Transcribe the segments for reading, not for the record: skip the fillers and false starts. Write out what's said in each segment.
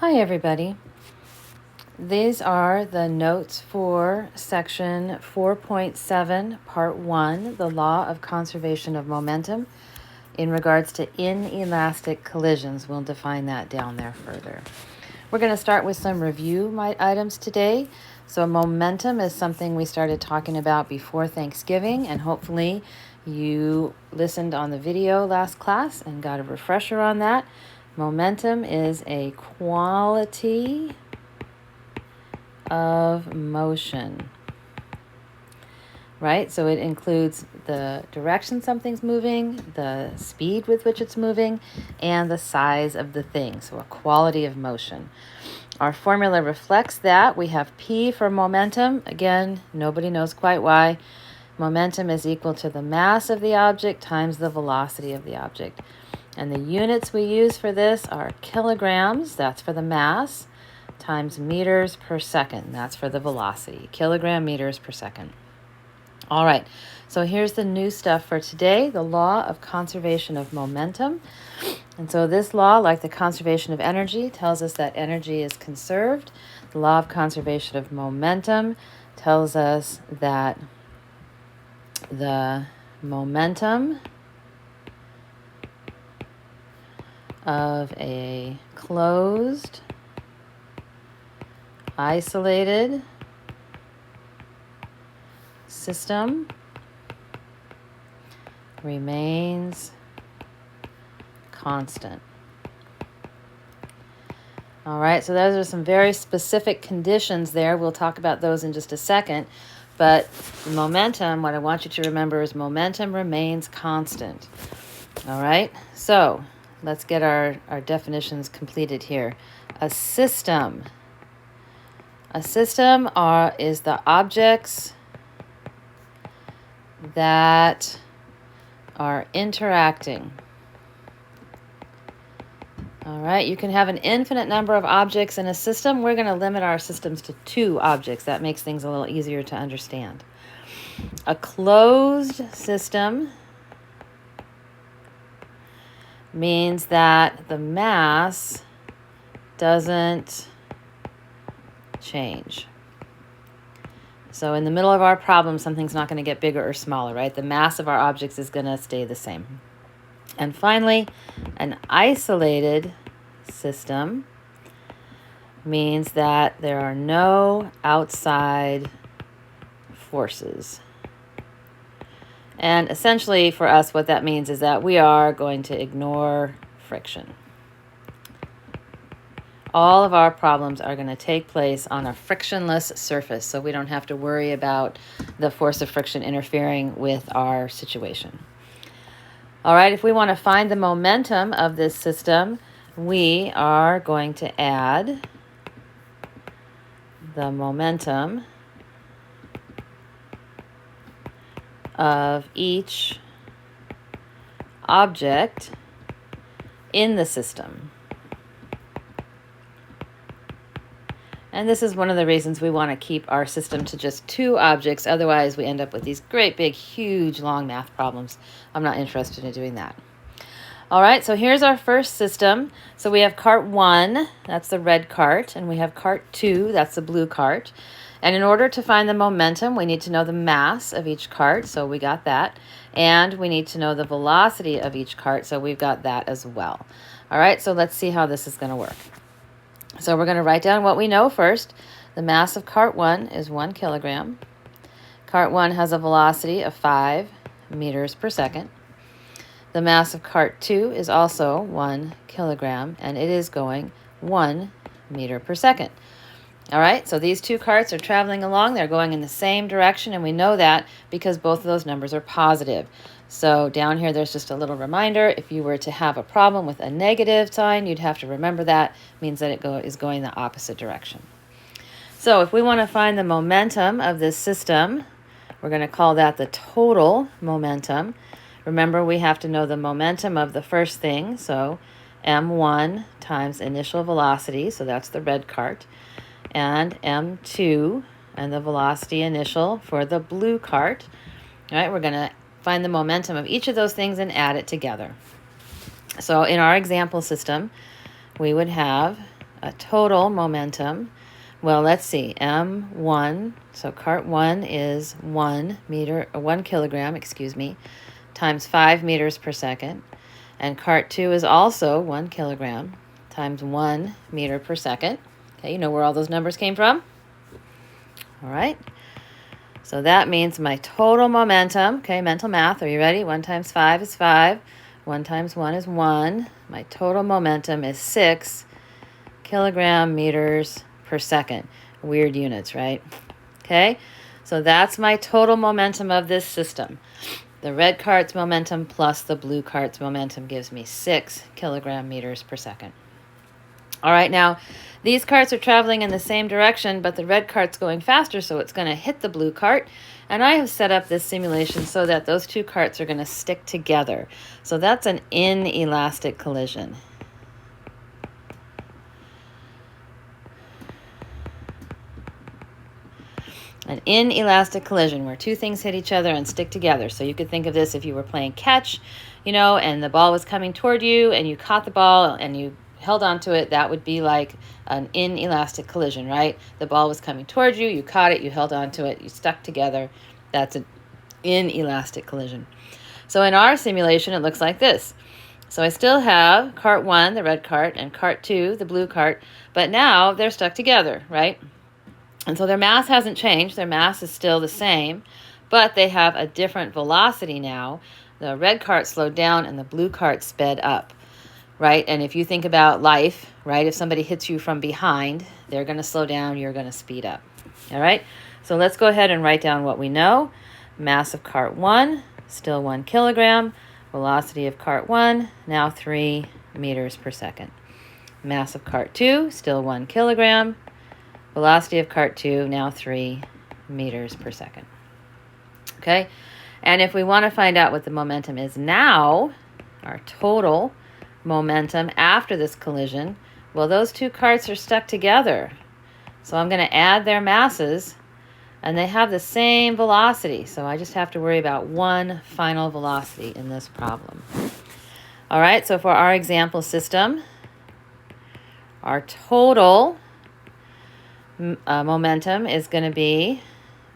Hi everybody. These are the notes for section 4.7, part 1, the law of conservation of momentum in regards to inelastic collisions. We'll define that down there further. We're going to start with some review items today. So momentum is something we started talking about before Thanksgiving, and hopefully you listened on the video last class and got a refresher on that. Momentum is a quality of motion, right? So it includes the direction something's moving, the speed with which it's moving, and the size of the thing. So a quality of motion. Our formula reflects that. We have P for momentum. Again, nobody knows quite why. Momentum is equal to the mass of the object times the velocity of the object. And the units we use for this are kilograms, that's for the mass, times meters per second, that's for the velocity. Kilogram meters per second. All right, so here's the new stuff for today, the law of conservation of momentum. And so this law, like the conservation of energy, tells us that energy is conserved. The law of conservation of momentum tells us that the momentum of a closed, isolated system remains constant. All right, so those are some very specific conditions there. We'll talk about those in just a second. But momentum, what I want you to remember is momentum remains constant. All right, so let's get our definitions completed here. A system. A system is the objects that are interacting. All right, you can have an infinite number of objects in a system. We're going to limit our systems to 2 objects. That makes things a little easier to understand. A closed system means that the mass doesn't change. So in the middle of our problem, something's not going to get bigger or smaller, right? The mass of our objects is going to stay the same. And finally, an isolated system means that there are no outside forces. And essentially for us, what that means is that we are going to ignore friction. All of our problems are going to take place on a frictionless surface, so we don't have to worry about the force of friction interfering with our situation. All right, if we want to find the momentum of this system, we are going to add the momentum of each object in the system. And this is one of the reasons we want to keep our system to just 2 objects. Otherwise, we end up with these great, big, huge, long math problems. I'm not interested in doing that. All right, so here's our first system. So we have cart 1, that's the red cart, and we have cart 2, that's the blue cart. And in order to find the momentum, we need to know the mass of each cart, so we got that. And we need to know the velocity of each cart, so we've got that as well. All right, so let's see how this is going to work. So we're going to write down what we know first. The mass of cart 1 is 1 kilogram. Cart 1 has a velocity of 5 meters per second. The mass of cart 2 is also 1 kilogram, and it is going 1 meter per second. All right, so these 2 carts are traveling along. They're going in the same direction, and we know that because both of those numbers are positive. So down here, there's just a little reminder. If you were to have a problem with a negative sign, you'd have to remember that. It means that it is going the opposite direction. So if we want to find the momentum of this system, we're going to call that the total momentum. Remember, we have to know the momentum of the first thing. So m1 times initial velocity, so that's the red cart, and m2 and the velocity initial for the blue cart. All right, we're going to find the momentum of each of those things and add it together. So in our example system, we would have a total momentum. Well, let's see, m1, so cart 1 is 1 kilogram, times 5 meters per second. And cart 2 is also 1 kilogram times 1 meter per second. Okay, you know where all those numbers came from? All right. So that means my total momentum, okay, mental math, are you ready? 1 times 5 is 5. 1 times 1 is 1. My total momentum is 6 kilogram meters per second. Weird units, right? Okay, so that's my total momentum of this system. The red cart's momentum plus the blue cart's momentum gives me 6 kilogram meters per second. All right, now these carts are traveling in the same direction, but the red cart's going faster, so it's going to hit the blue cart. And I have set up this simulation so that those two carts are going to stick together. So that's an inelastic collision. An inelastic collision where two things hit each other and stick together. So you could think of this if you were playing catch, and the ball was coming toward you and you caught the ball and you held onto it. That would be like an inelastic collision, right? The ball was coming toward you, you caught it, you held onto it, you stuck together. That's an inelastic collision. So in our simulation, it looks like this. So I still have cart 1, the red cart, and cart 2, the blue cart, but now they're stuck together, right? And so their mass hasn't changed. Their mass is still the same, but they have a different velocity now. The red cart slowed down and the blue cart sped up, right? And if you think about life, right, if somebody hits you from behind, they're going to slow down, you're going to speed up. All right? So let's go ahead and write down what we know. Mass of cart 1, still 1 kilogram. Velocity of cart 1, now 3 meters per second. Mass of cart 2, still 1 kilogram. Velocity of cart 2, now 3 meters per second. Okay? And if we want to find out what the momentum is now, our total momentum after this collision, well, those two carts are stuck together. So I'm going to add their masses, and they have the same velocity. So I just have to worry about one final velocity in this problem. All right, so for our example system, our total momentum is going to be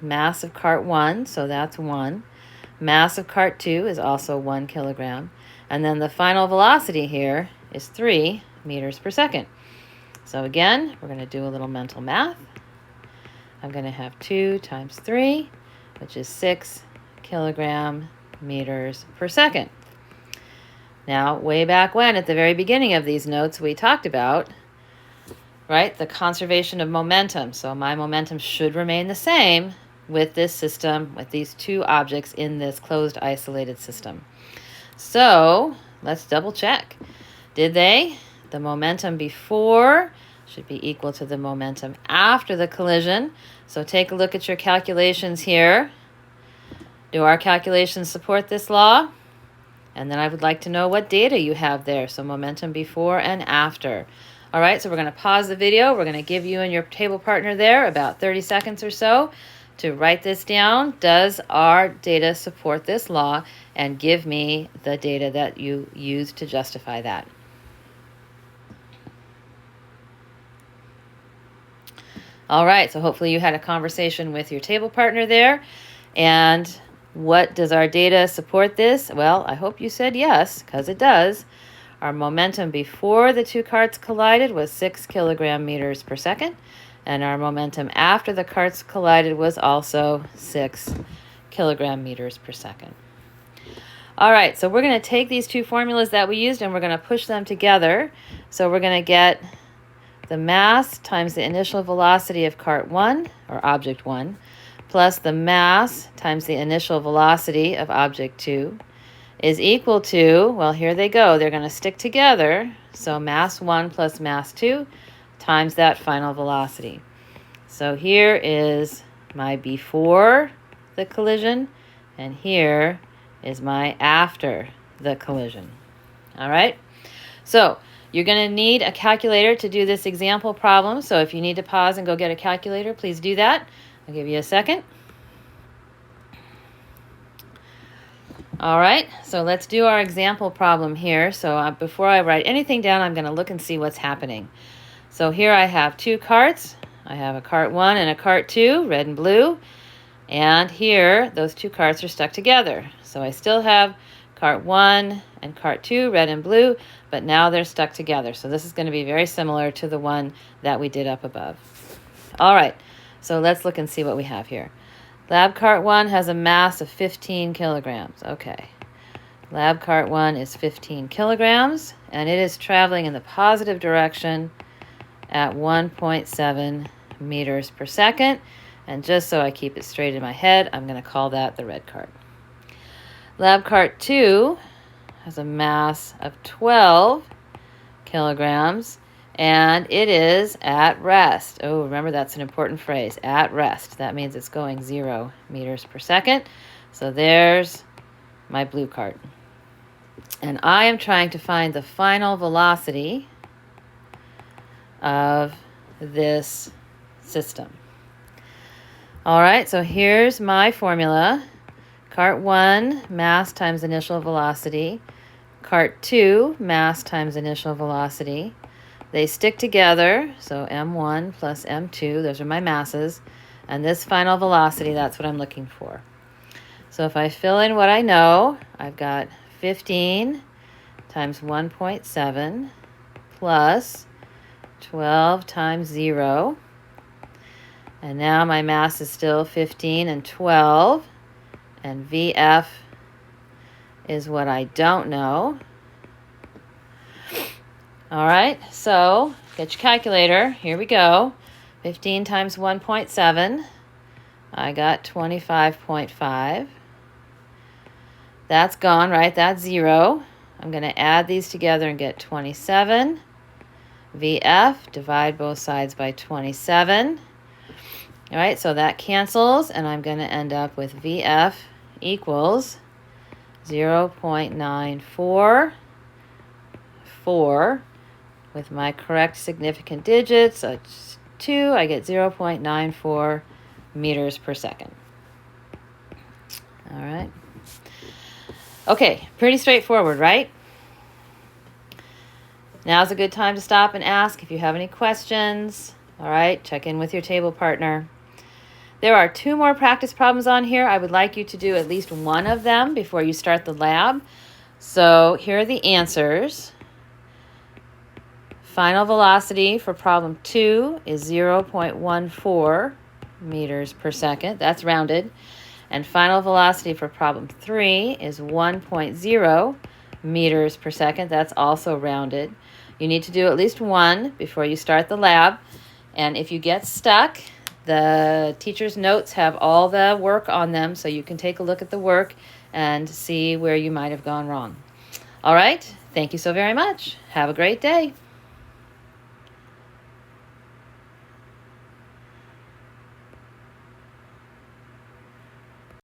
mass of cart 1, so that's 1. Mass of cart 2 is also 1 kilogram. And then the final velocity here is 3 meters per second. So again, we're going to do a little mental math. I'm going to have 2 times 3, which is 6 kilogram meters per second. Now, way back when, at the very beginning of these notes, we talked about, right, the conservation of momentum. So my momentum should remain the same with this system, with these two objects in this closed isolated system. So let's double check. Did they? The momentum before should be equal to the momentum after the collision. So take a look at your calculations here. Do our calculations support this law? And then I would like to know what data you have there. So momentum before and after. All right, so we're going to pause the video. We're going to give you and your table partner there about 30 seconds or so to write this down. Does our data support this law? And give me the data that you used to justify that. All right, so hopefully you had a conversation with your table partner there. And what does our data support this? Well, I hope you said yes, because it does. Our momentum before the two carts collided was 6 kilogram meters per second, and our momentum after the carts collided was also 6 kilogram meters per second. All right, so we're going to take these two formulas that we used and we're going to push them together. So we're going to get the mass times the initial velocity of cart 1, or object 1, plus the mass times the initial velocity of object 2, is equal to, well, here they go. They're going to stick together. So mass 1 plus mass 2 times that final velocity. So here is my before the collision, and here is my after the collision. All right? So you're going to need a calculator to do this example problem. So if you need to pause and go get a calculator, please do that. I'll give you a second. All right, so let's do our example problem here. So before I write anything down, I'm going to look and see what's happening. So here I have two carts. I have a cart 1 and a cart 2, red and blue. And here, those two carts are stuck together. So I still have cart 1 and cart 2, red and blue, but now they're stuck together. So this is going to be very similar to the one that we did up above. All right, so let's look and see what we have here. Lab cart 1 has a mass of 15 kilograms. Okay. Lab cart 1 is 15 kilograms, and it is traveling in the positive direction at 1.7 meters per second. And just so I keep it straight in my head, I'm going to call that the red cart. Lab cart 2 has a mass of 12 kilograms, and it is at rest. Oh, remember, that's an important phrase, at rest. That means it's going 0 meters per second. So there's my blue cart. And I am trying to find the final velocity of this system. All right, so here's my formula. Cart 1, mass times initial velocity. Cart 2, mass times initial velocity. They stick together, so m1 plus m2, those are my masses. And this final velocity, that's what I'm looking for. So if I fill in what I know, I've got 15 times 1.7 plus 12 times 0. And now my mass is still 15 and 12. And VF is what I don't know. All right, so get your calculator. Here we go. 15 times 1.7. I got 25.5. That's gone, right? That's 0. I'm going to add these together and get 27. VF, divide both sides by 27. All right, so that cancels, and I'm going to end up with VF equals 0.944. With my correct significant digits, 2, I get 0.94 meters per second. All right. Okay, pretty straightforward, right? Now's a good time to stop and ask if you have any questions. All right, check in with your table partner. There are 2 more practice problems on here. I would like you to do at least one of them before you start the lab. So here are the answers. Final velocity for problem 2 is 0.14 meters per second. That's rounded. And final velocity for problem 3 is 1.0 meters per second. That's also rounded. You need to do at least one before you start the lab. And if you get stuck, the teacher's notes have all the work on them, so you can take a look at the work and see where you might have gone wrong. All right, thank you so very much. Have a great day.